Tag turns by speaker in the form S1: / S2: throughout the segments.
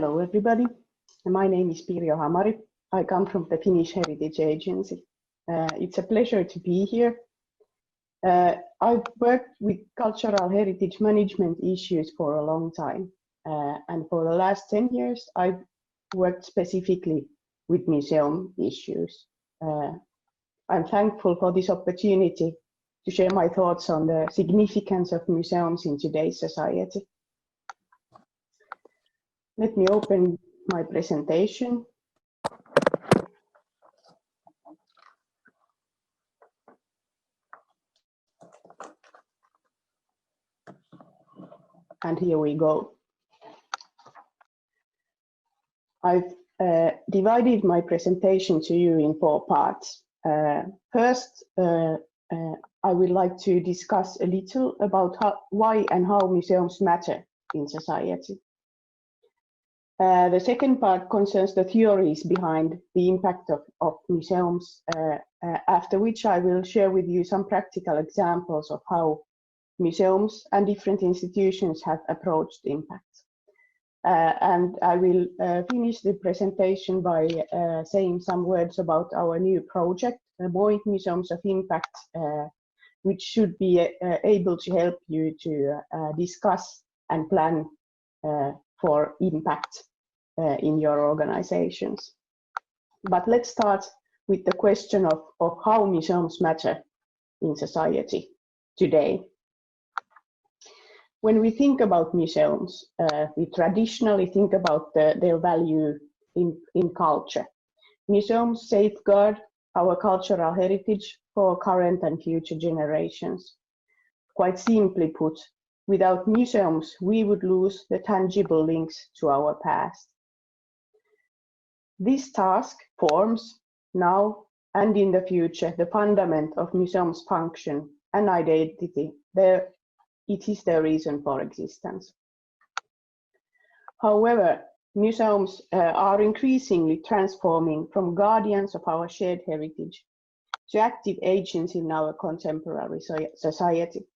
S1: Hello everybody, my name is Pirьо Hamari. I come from the Finnish Heritage Agency. It's a pleasure to be here. I've worked with cultural heritage management issues for a long time, and for the last 10 years I've worked specifically with museum issues. I'm thankful for this opportunity to share my thoughts on the significance of museums in today's society. Let me open my presentation. And here we go. I've divided my presentation to you in 4 parts. First, I would like to discuss a little about why and how museums matter in society. The second part concerns the theories behind the impact of museums, after which I will share with you some practical examples of how museums and different institutions have approached impact. And I will finish the presentation by saying some words about our new project, More Museums of Impact, which should be able to help you to discuss and plan for impact in your organizations. But let's start with the question of how museums matter in society today. When we think about museums, we traditionally think about their value in culture. Museums safeguard our cultural heritage for current and future generations. Quite simply put, without museums, we would lose the tangible links to our past. This task forms now and in the future the fundament of museums' function and identity. It is their reason for existence. However, museums are increasingly transforming from guardians of our shared heritage to active agents in our contemporary society.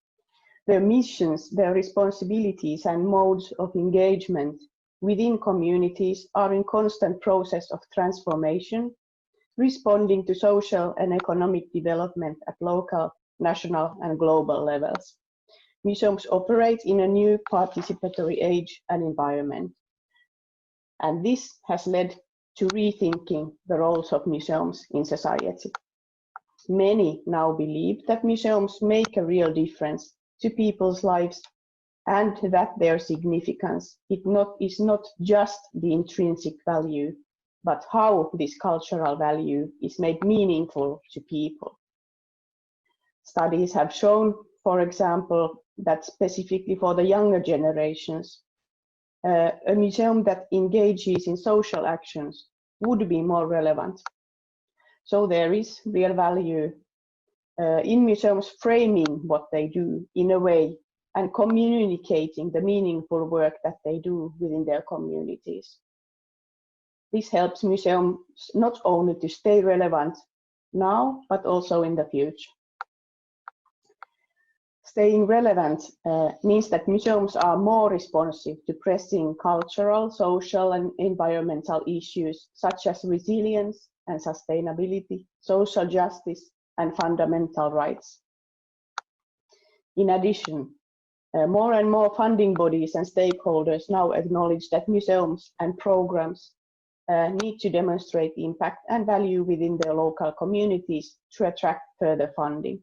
S1: Their missions, their responsibilities and modes of engagement within communities are in constant process of transformation, responding to social and economic development at local, national and global levels. Museums operate in a new participatory age and environment. And this has led to rethinking the roles of museums in society. Many now believe that museums make a real difference to people's lives and that their significance is not just the intrinsic value, but how this cultural value is made meaningful to people. Studies have shown, for example, that specifically for the younger generations, a museum that engages in social actions would be more relevant. So there is real value in museums framing what they do in a way and communicating the meaningful work that they do within their communities. This helps museums not only to stay relevant now, but also in the future. Staying relevant means that museums are more responsive to pressing cultural, social and environmental issues such as resilience and sustainability, social justice and fundamental rights. In addition, more and more funding bodies and stakeholders now acknowledge that museums and programs need to demonstrate impact and value within their local communities to attract further funding.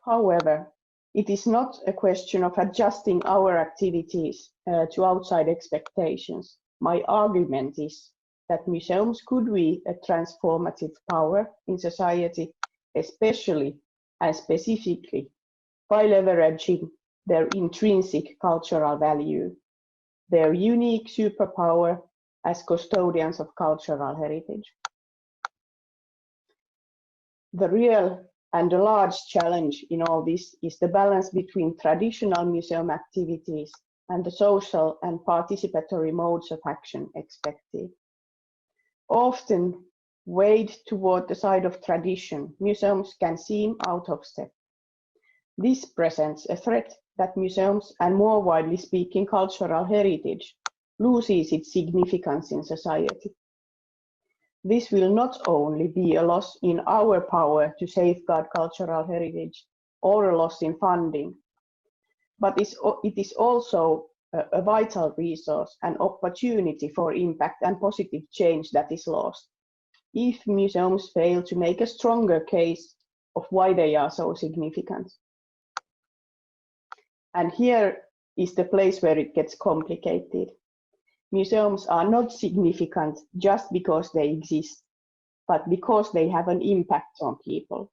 S1: However, it is not a question of adjusting our activities to outside expectations. My argument is that museums could be a transformative power in society, especially and specifically by leveraging their intrinsic cultural value, their unique superpower as custodians of cultural heritage. The real and a large challenge in all this is the balance between traditional museum activities and the social and participatory modes of action expected. Often weighed toward the side of tradition, museums can seem out of step. This presents a threat that museums and, more widely speaking, cultural heritage loses its significance in society. This will not only be a loss in our power to safeguard cultural heritage or a loss in funding, but it is also a vital resource and opportunity for impact and positive change that is lost if museums fail to make a stronger case of why they are so significant. And here is the place where it gets complicated. Museums are not significant just because they exist, but because they have an impact on people.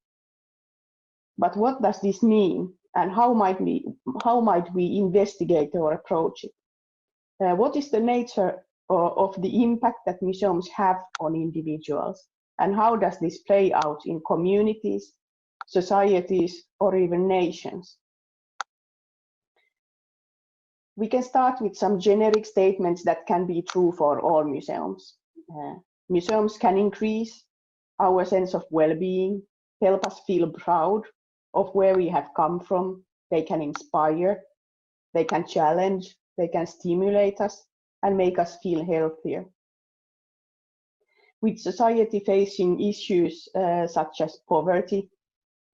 S1: But what does this mean, and how might we investigate or approach it? What is the nature of the impact that museums have on individuals, and how does this play out in communities, societies, or even nations? We can start with some generic statements that can be true for all museums. Museums can increase our sense of well-being, help us feel proud of where we have come from. They can inspire, they can challenge, they can stimulate us and make us feel healthier. With society facing issues such as poverty,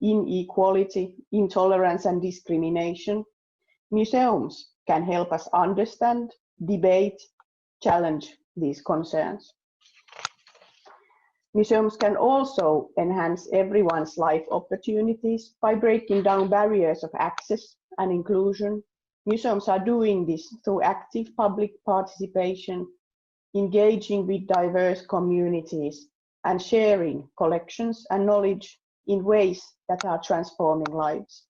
S1: inequality, intolerance and discrimination, museums can help us understand, debate, challenge these concerns. Museums can also enhance everyone's life opportunities by breaking down barriers of access and inclusion. Museums are doing this through active public participation, engaging with diverse communities, and sharing collections and knowledge in ways that are transforming lives.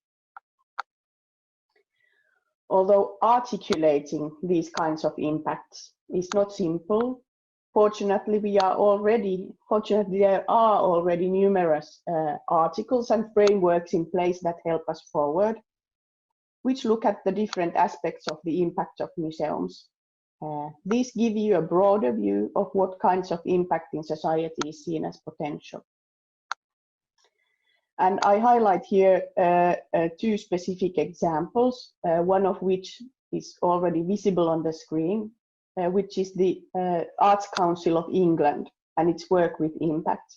S1: Although articulating these kinds of impacts is not simple, fortunately there are already numerous articles and frameworks in place that help us forward, which look at the different aspects of the impact of museums. These give you a broader view of what kinds of impact in society is seen as potential. And I highlight here two specific examples, one of which is already visible on the screen, which is the Arts Council of England and its work with impact.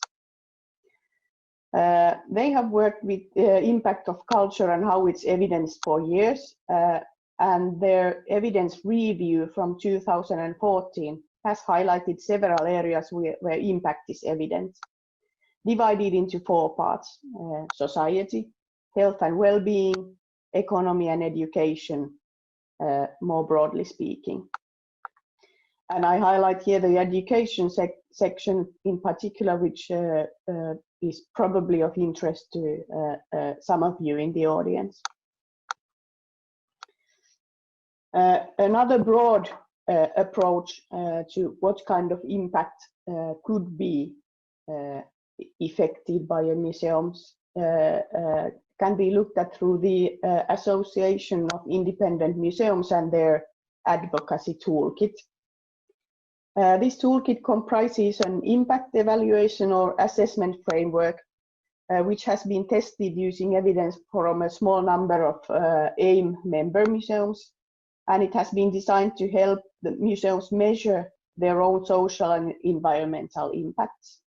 S1: They have worked with impact of culture and how it's evidenced for years, and their evidence review from 2014 has highlighted several areas where impact is evident, divided into four parts: society, health and well-being, economy and education, more broadly speaking. And I highlight here the education section in particular, which is probably of interest to some of you in the audience. Another broad approach to what kind of impact could be effected by a museums can be looked at through the Association of Independent Museums and their advocacy toolkit. This toolkit comprises an impact evaluation or assessment framework, which has been tested using evidence from a small number of AIM member museums, and it has been designed to help the museums measure their own social and environmental impacts,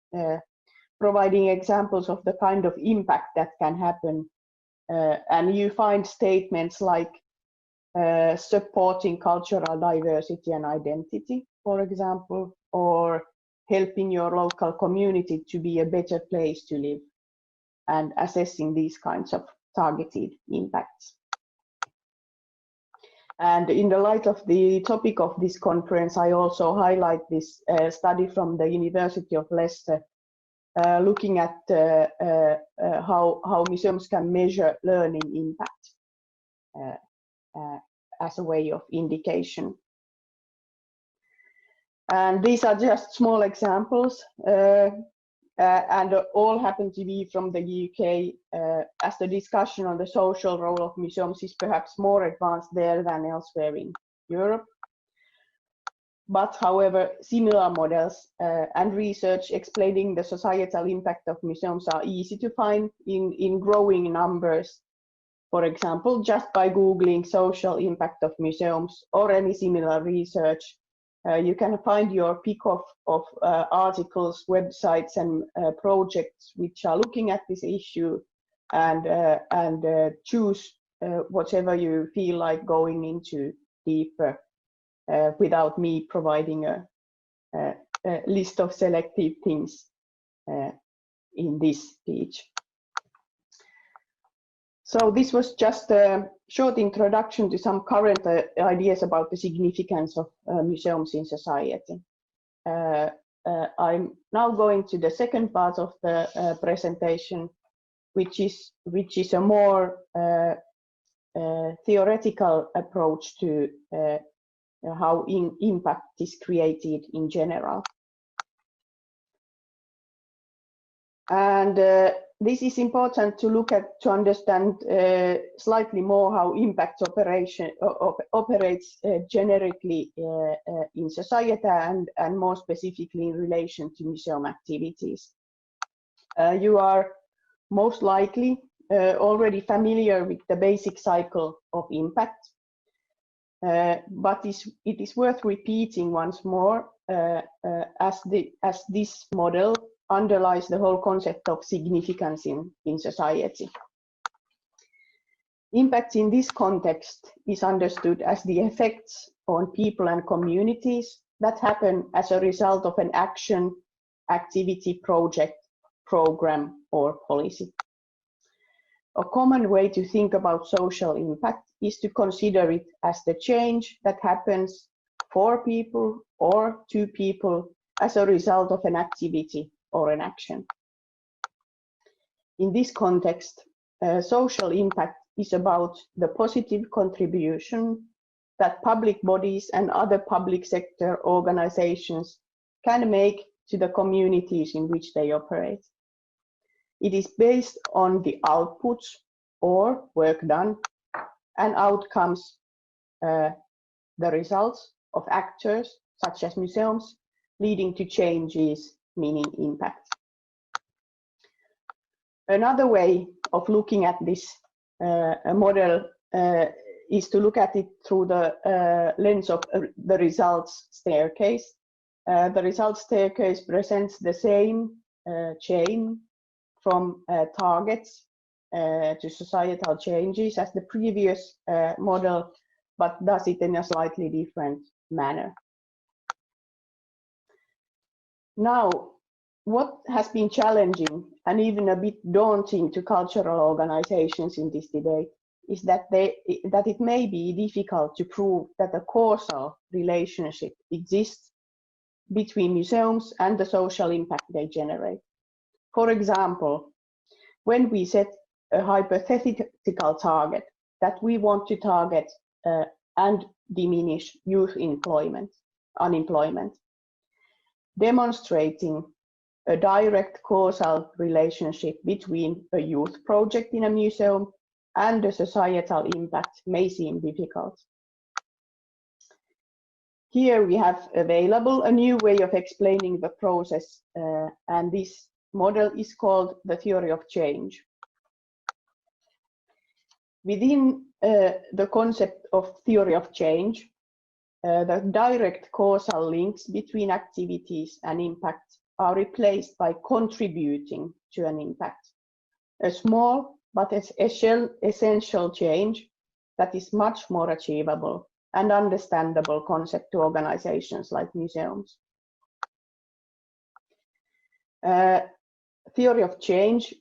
S1: providing examples of the kind of impact that can happen. And you find statements like supporting cultural diversity and identity, for example, or helping your local community to be a better place to live, and assessing these kinds of targeted impacts. And in the light of the topic of this conference, I also highlight this study from the University of Leicester, looking at how museums can measure learning impact as a way of indication. And these are just small examples, and all happen to be from the UK, as the discussion on the social role of museums is perhaps more advanced there than elsewhere in Europe. But however, similar models and research explaining the societal impact of museums are easy to find in growing numbers. For example, just by Googling social impact of museums or any similar research, You can find your pick of articles, websites, and projects which are looking at this issue, and choose whatever you feel like going into deeper without me providing a list of selected things in this speech. So this was just a short introduction to some current ideas about the significance of museums in society. I'm now going to the second part of the presentation, which is a more theoretical approach to how impact is created in general. And this is important to look at to understand slightly more how impact operates generically in society and more specifically in relation to museum activities. You are most likely already familiar with the basic cycle of impact, but it is worth repeating once more as this model underlies the whole concept of significance in society. Impact in this context is understood as the effects on people and communities that happen as a result of an action, activity, project, program, or policy. A common way to think about social impact is to consider it as the change that happens for people or to people as a result of an activity or an action. In this context, social impact is about the positive contribution that public bodies and other public sector organizations can make to the communities in which they operate. It is based on the outputs or work done and outcomes, the results of actors such as museums, leading to changes, meaning impact. Another way of looking at this model is to look at it through the lens of the results staircase. The results staircase presents the same chain from targets to societal changes as the previous model, but does it in a slightly different manner. Now, what has been challenging and even a bit daunting to cultural organizations in this debate is that it may be difficult to prove that a causal relationship exists between museums and the social impact they generate. For example, when we set a hypothetical target that we want to target and diminish youth unemployment, demonstrating a direct causal relationship between a youth project in a museum and the societal impact may seem difficult. Here we have available a new way of explaining the process, and this model is called the theory of change. Within the concept of theory of change, the direct causal links between activities and impact are replaced by contributing to an impact. A small but essential change that is much more achievable and understandable concept to organizations like museums. Theory of change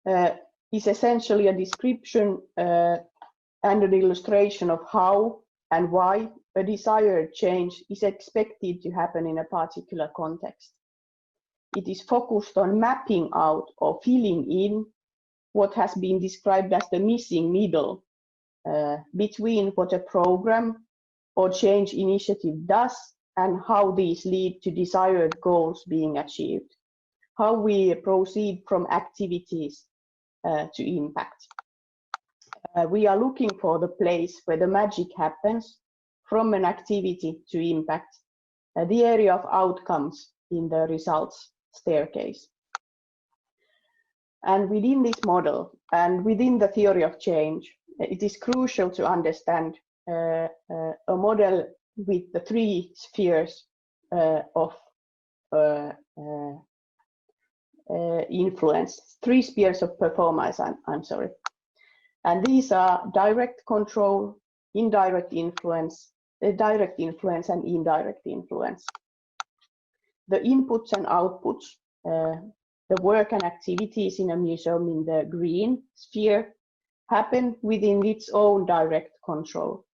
S1: is essentially a description and an illustration of how and why a desired change is expected to happen in a particular context. It is focused on mapping out or filling in what has been described as the missing middle between what a program or change initiative does and how these lead to desired goals being achieved, how we proceed from activities to impact. We are looking for the place where the magic happens from an activity to impact, the area of outcomes in the results staircase. And within this model and within the theory of change, it is crucial to understand a model with the three spheres of influence, three spheres of performance, I'm sorry. And these are direct control, indirect influence, direct influence and indirect influence. The inputs and outputs, the work and activities in a museum in the green sphere happen within its own direct control.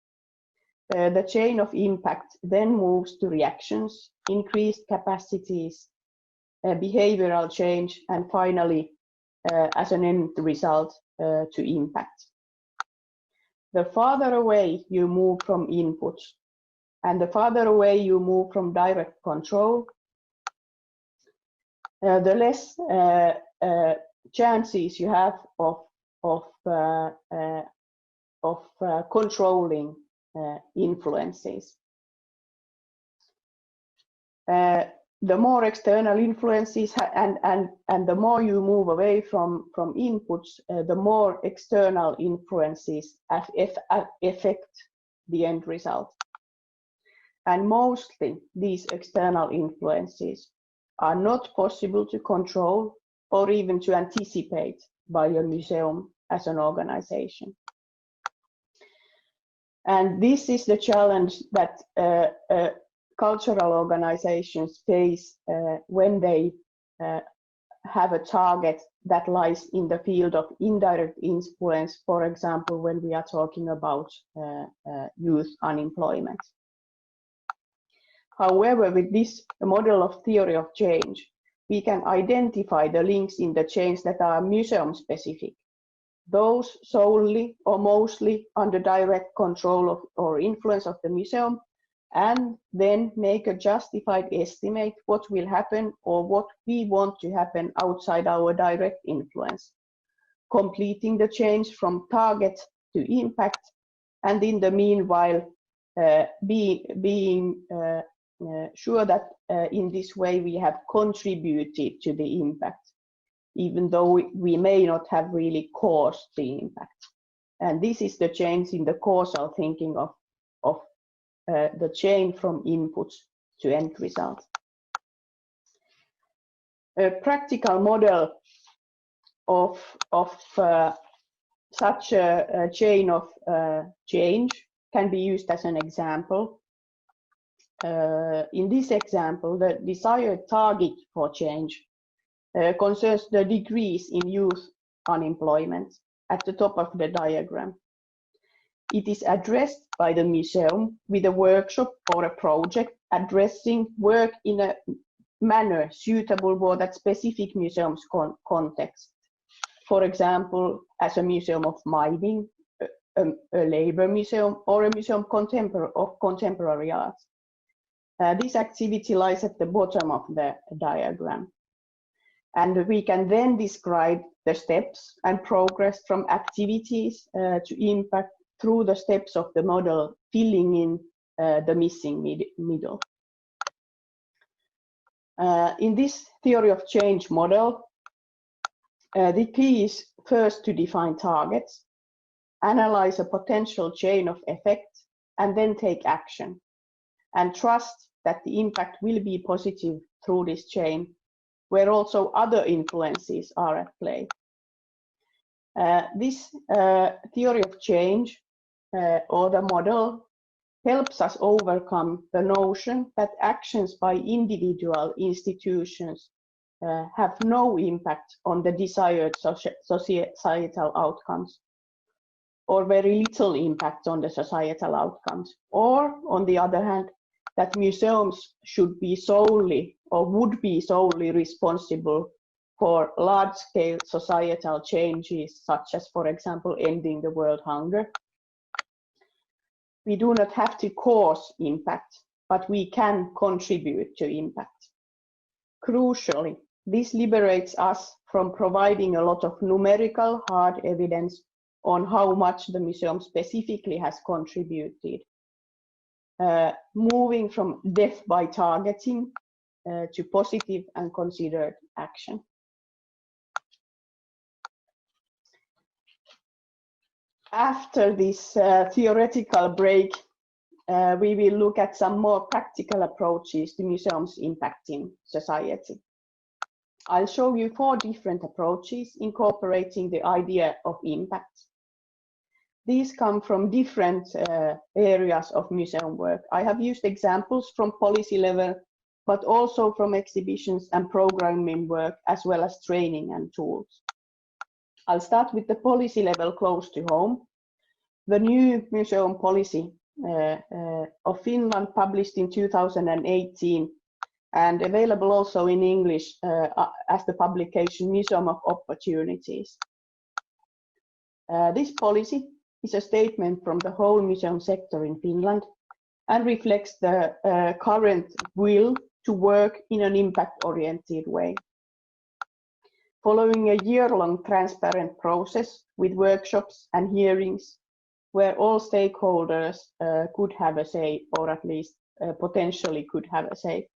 S1: The chain of impact then moves to reactions, increased capacities, behavioral change, and finally, as an end result, to impact. The farther away you move from inputs and the farther away you move from direct control, the less chances you have of controlling influences. The more external influences and the more you move away from inputs, the more external influences affect the end result. And mostly these external influences are not possible to control or even to anticipate by a museum as an organization. And this is the challenge that cultural organizations face when they have a target that lies in the field of indirect influence, for example, when we are talking about youth unemployment. However, with this model of theory of change, we can identify the links in the change that are museum specific, those solely or mostly under direct control of or influence of the museum, and then make a justified estimate what will happen or what we want to happen outside our direct influence, completing the change from target to impact, and in the meanwhile being sure that in this way we have contributed to the impact, even though we may not have really caused the impact. And this is the change in the causal thinking of the chain from inputs to end result. A practical model of such a chain of change can be used as an example. In this example, the desired target for change concerns the decrease in youth unemployment at the top of the diagram. It is addressed by the museum with a workshop or a project addressing work in a manner suitable for that specific museum's context. For example, as a museum of mining, a labor museum, or a museum of contemporary art. This activity lies at the bottom of the diagram. And we can then describe the steps and progress from activities to impact through the steps of the model, filling in the missing middle. In this theory of change model, the key is first to define targets, analyze a potential chain of effects, and then take action, and trust that the impact will be positive through this chain, where also other influences are at play. This theory of change or the model helps us overcome the notion that actions by individual institutions have no impact on the desired societal outcomes, or very little impact on the societal outcomes, or on the other hand, that museums should be solely or would be solely responsible for large-scale societal changes, such as, for example, ending the world hunger. We do not have to cause impact, but we can contribute to impact. Crucially, this liberates us from providing a lot of numerical hard evidence on how much the museum specifically has contributed, moving from death by targeting to positive and considered action. After this theoretical break, we will look at some more practical approaches to museums impacting society. I'll show you 4 different approaches incorporating the idea of impact. These come from different areas of museum work. I have used examples from policy level, but also from exhibitions and programming work, as well as training and tools. I'll start with the policy level close to home. The new museum policy of Finland, published in 2018 and available also in English as the publication Museum of Opportunities. This policy is a statement from the whole museum sector in Finland and reflects the current will to work in an impact-oriented way. Following a year-long transparent process with workshops and hearings where all stakeholders could have a say, or at least potentially could have a say.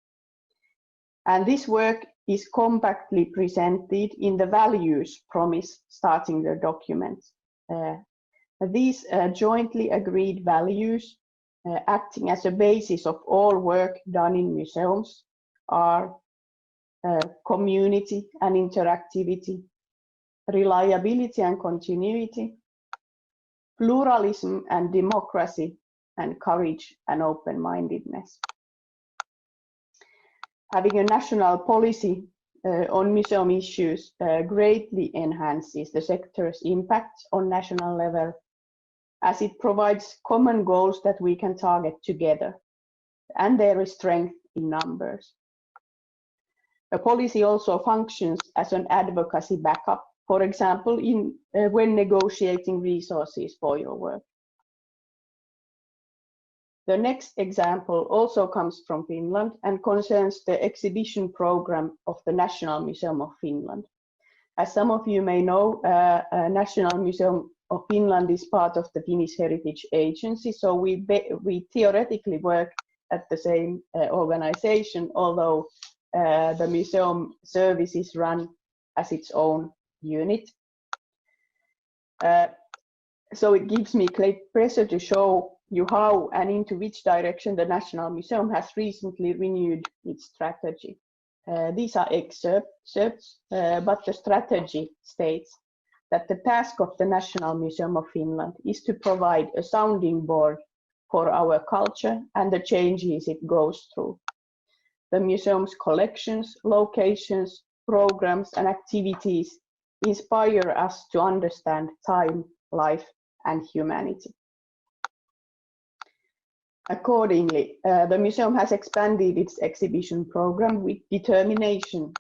S1: And this work is compactly presented in the values promise starting the document. These jointly agreed values, acting as a basis of all work done in museums, are community and interactivity, reliability and continuity, pluralism and democracy, and courage and open-mindedness. Having a national policy on museum issues greatly enhances the sector's impact on national level, as it provides common goals that we can target together, and there is strength in numbers. A policy also functions as an advocacy backup, for example, when negotiating resources for your work. The next example also comes from Finland and concerns the exhibition program of the National Museum of Finland. As some of you may know, National Museum of Finland is part of the Finnish Heritage Agency, so we theoretically work at the same organization, although the museum service is run as its own unit. So it gives me great pleasure to show you how and into which direction the National Museum has recently renewed its strategy. These are excerpts, but the strategy states that the task of the National Museum of Finland is to provide a sounding board for our culture and the changes it goes through. The museum's collections, locations, programs, and activities inspire us to understand time, life, and humanity. Accordingly, the museum has expanded its exhibition program with determination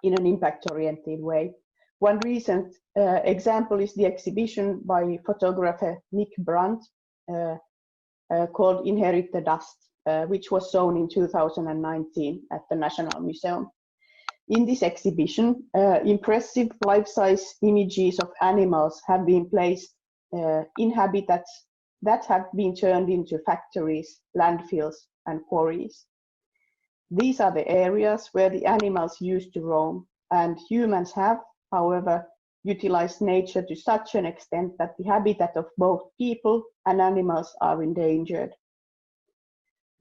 S1: in an impact-oriented way. One recent example is the exhibition by photographer Nick Brandt called Inherit the Dust, which was shown in 2019 at the National Museum. In this exhibition, impressive life-size images of animals have been placed in habitats that have been turned into factories, landfills, and quarries. These are the areas where the animals used to roam, and humans have, however, utilized nature to such an extent that the habitat of both people and animals are endangered.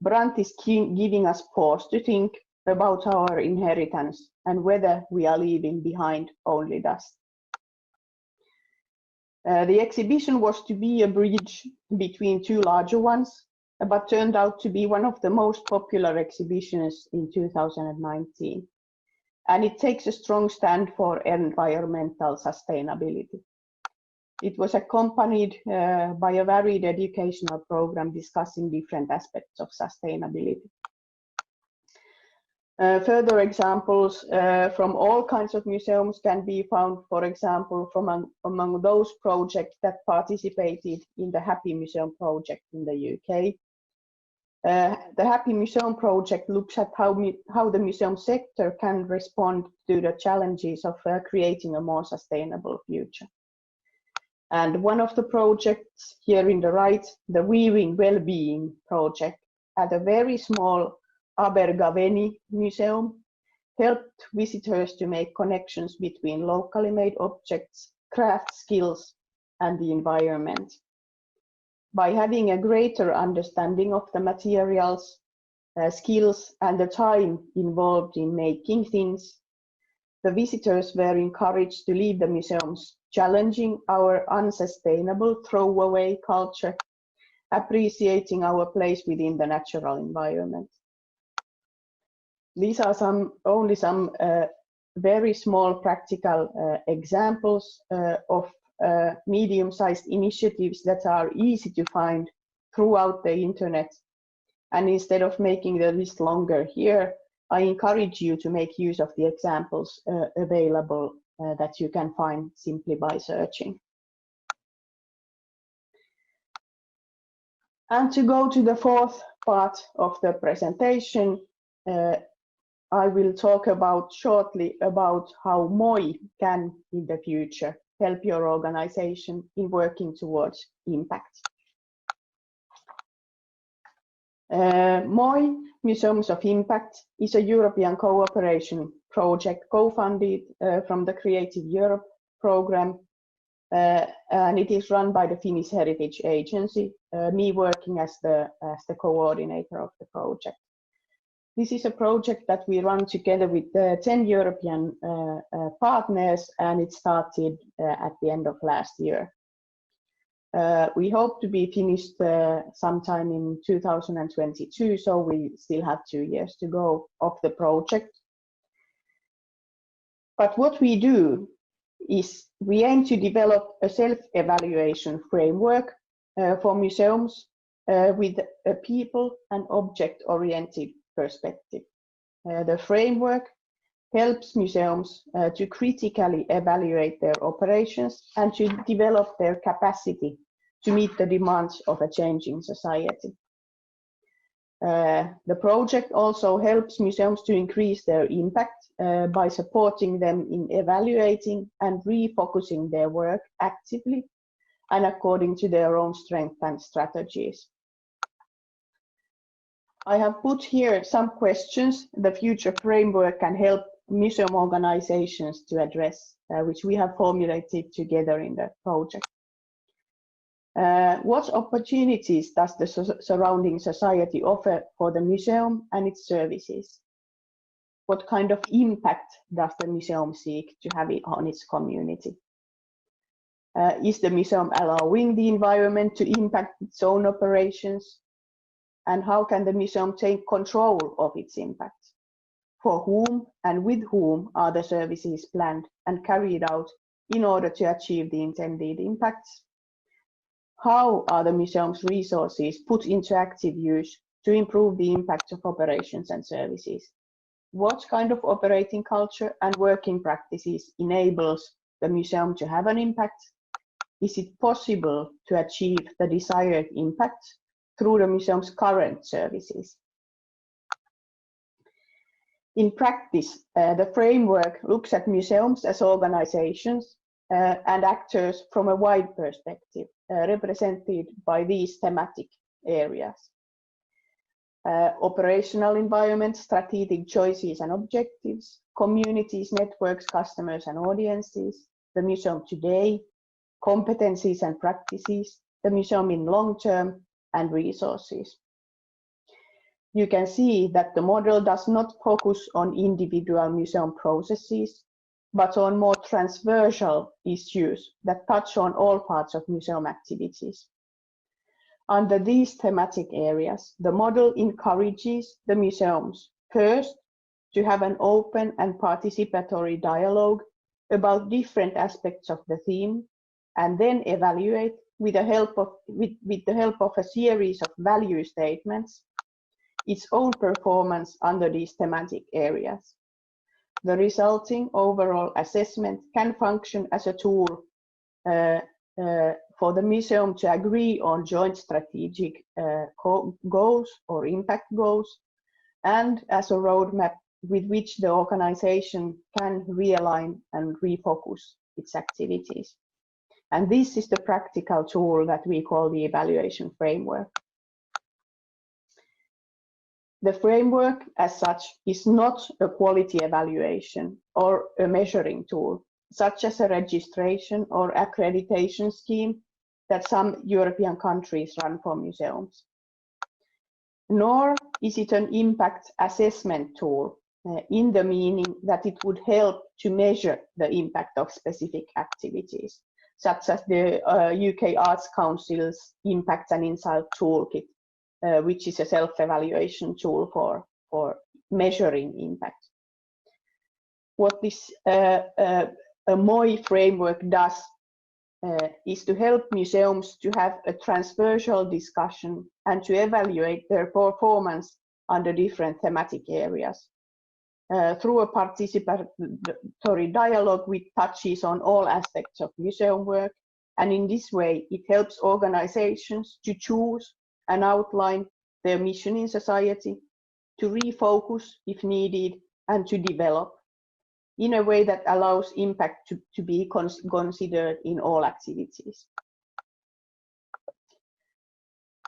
S1: Brandt is giving us pause to think about our inheritance and whether we are leaving behind only dust. The exhibition was to be a bridge between 2 larger ones, but turned out to be one of the most popular exhibitions in 2019. And it takes a strong stand for environmental sustainability. It was accompanied by a varied educational program discussing different aspects of sustainability. Further examples from all kinds of museums can be found, for example, from among those projects that participated in the Happy Museum project in the UK. The Happy Museum project looks at how the museum sector can respond to the challenges of creating a more sustainable future. And one of the projects here in the right, the Weaving Wellbeing project, at a very small Abergavenny Museum, helped visitors to make connections between locally made objects, craft skills, and the environment. By having a greater understanding of the materials, skills, and the time involved in making things, the visitors were encouraged to leave the museums, challenging our unsustainable throwaway culture, appreciating our place within the natural environment. These are only some very small practical examples of medium-sized initiatives that are easy to find throughout the internet. And instead of making the list longer here, I encourage you to make use of the examples available that you can find simply by searching. And to go to the fourth part of the presentation, I will talk shortly about how MOI can, in the future, help your organization in working towards impact. MOI, Museums of Impact, is a European cooperation project co-funded from the Creative Europe program, and it is run by the Finnish Heritage Agency, me working as the coordinator of the project. This is a project that we run together with 10 European partners, and it started at the end of last year. We hope to be finished sometime in 2022, so we still have 2 years to go of the project. But what we do is we aim to develop a self-evaluation framework for museums with a people and object-oriented perspective. The framework helps museums to critically evaluate their operations and to develop their capacity to meet the demands of a changing society. The project also helps museums to increase their impact by supporting them in evaluating and refocusing their work actively and according to their own strengths and strategies. I have put here some questions the future framework can help museum organizations to address, which we have formulated together in the project. What opportunities does the surrounding society offer for the museum and its services? What kind of impact does the museum seek to have on its community? Is the museum allowing the environment to impact its own operations? And how can the museum take control of its impact? For whom and with whom are the services planned and carried out in order to achieve the intended impacts? How are the museum's resources put into active use to improve the impact of operations and services? What kind of operating culture and working practices enables the museum to have an impact? Is it possible to achieve the desired impact through the museum's current services? In practice, the framework looks at museums as organizations and actors from a wide perspective, represented by these thematic areas. Operational environment, strategic choices and objectives, communities, networks, customers and audiences, the museum today, competencies and practices, the museum in long term, and resources. You can see that the model does not focus on individual museum processes, but on more transversal issues that touch on all parts of museum activities. Under these thematic areas, the model encourages the museums, first, to have an open and participatory dialogue about different aspects of the theme, and then evaluate with the help of a series of value statements its own performance under these thematic areas. The resulting overall assessment can function as a tool for the museum to agree on joint strategic goals or impact goals, and as a roadmap with which the organization can realign and refocus its activities. And this is the practical tool that we call the evaluation framework. The framework as such is not a quality evaluation or a measuring tool, such as a registration or accreditation scheme that some European countries run for museums. Nor is it an impact assessment tool in the meaning that it would help to measure the impact of specific activities, such as the UK Arts Council's Impact and Insight Toolkit, which is a self-evaluation tool for measuring impact. What this MOI framework does is to help museums to have a transversal discussion and to evaluate their performance under different thematic areas through a participatory dialogue which touches on all aspects of museum work. And in this way, it helps organizations to choose and outline their mission in society, to refocus if needed, and to develop in a way that allows impact to be considered in all activities.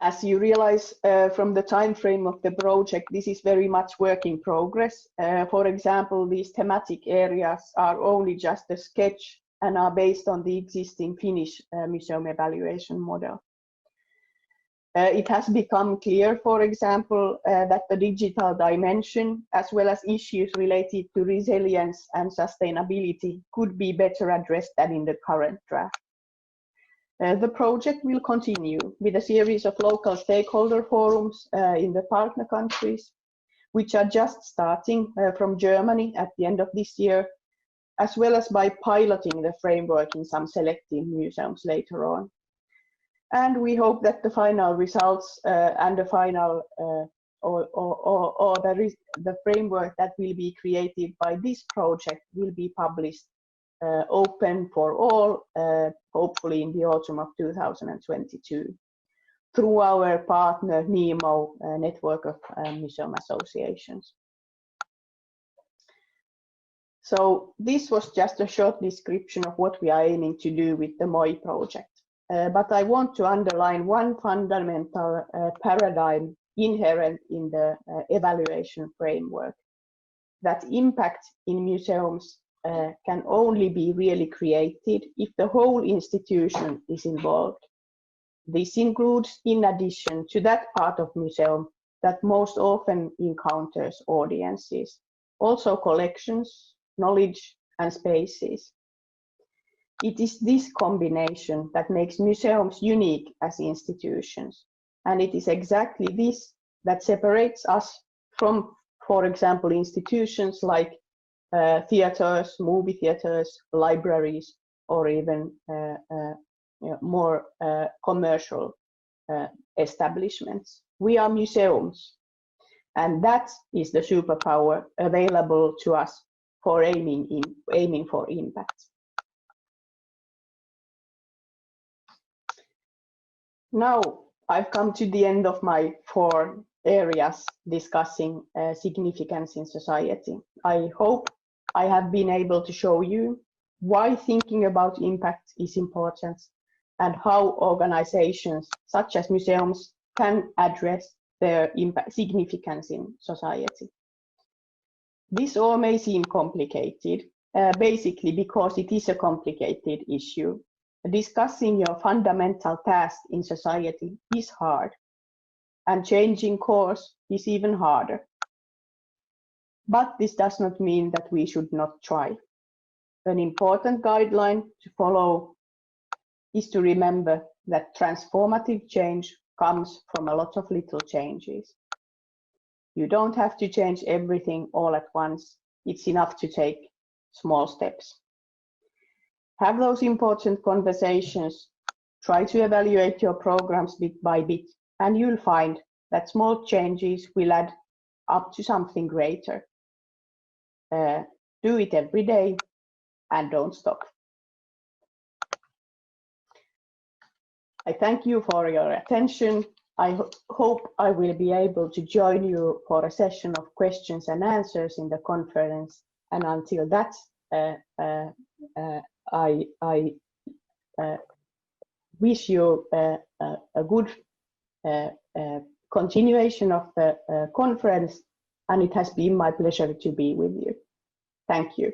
S1: As you realize from the time frame of the project, this is very much work in progress. For example, these thematic areas are only just a sketch and are based on the existing Finnish museum evaluation model. It has become clear, for example, that the digital dimension, as well as issues related to resilience and sustainability, could be better addressed than in the current draft. The project will continue with a series of local stakeholder forums in the partner countries, which are just starting from Germany at the end of this year, as well as by piloting the framework in some selected museums later on. And we hope that the final results and the final the framework that will be created by this project will be published open for all, hopefully in the autumn of 2022, through our partner NEMO network of museum associations. So this was just a short description of what we are aiming to do with the MOI project. But I want to underline one fundamental paradigm inherent in the evaluation framework, that impact in museums can only be really created if the whole institution is involved. This includes, in addition to that part of museum that most often encounters audiences, also collections, knowledge, and spaces. It is this combination that makes museums unique as institutions, and it is exactly this that separates us from, for example, institutions like theaters, movie theaters, libraries, or even more commercial establishments. We are museums, and that is the superpower available to us for aiming for impact. Now I've come to the end of my 4 areas discussing significance in society. I hope I have been able to show you why thinking about impact is important and how organizations such as museums can address their significance in society. This all may seem complicated, basically because it is a complicated issue. Discussing your fundamental task in society is hard, and changing course is even harder. But this does not mean that we should not try. An important guideline to follow is to remember that transformative change comes from a lot of little changes. You don't have to change everything all at once. It's enough to take small steps. Have those important conversations, try to evaluate your programs bit by bit, and you'll find that small changes will add up to something greater. Do it every day and don't stop. I thank you for your attention. I hope I will be able to join you for a session of questions and answers in the conference. And until that, I wish you a good continuation of the conference, and it has been my pleasure to be with you. Thank you.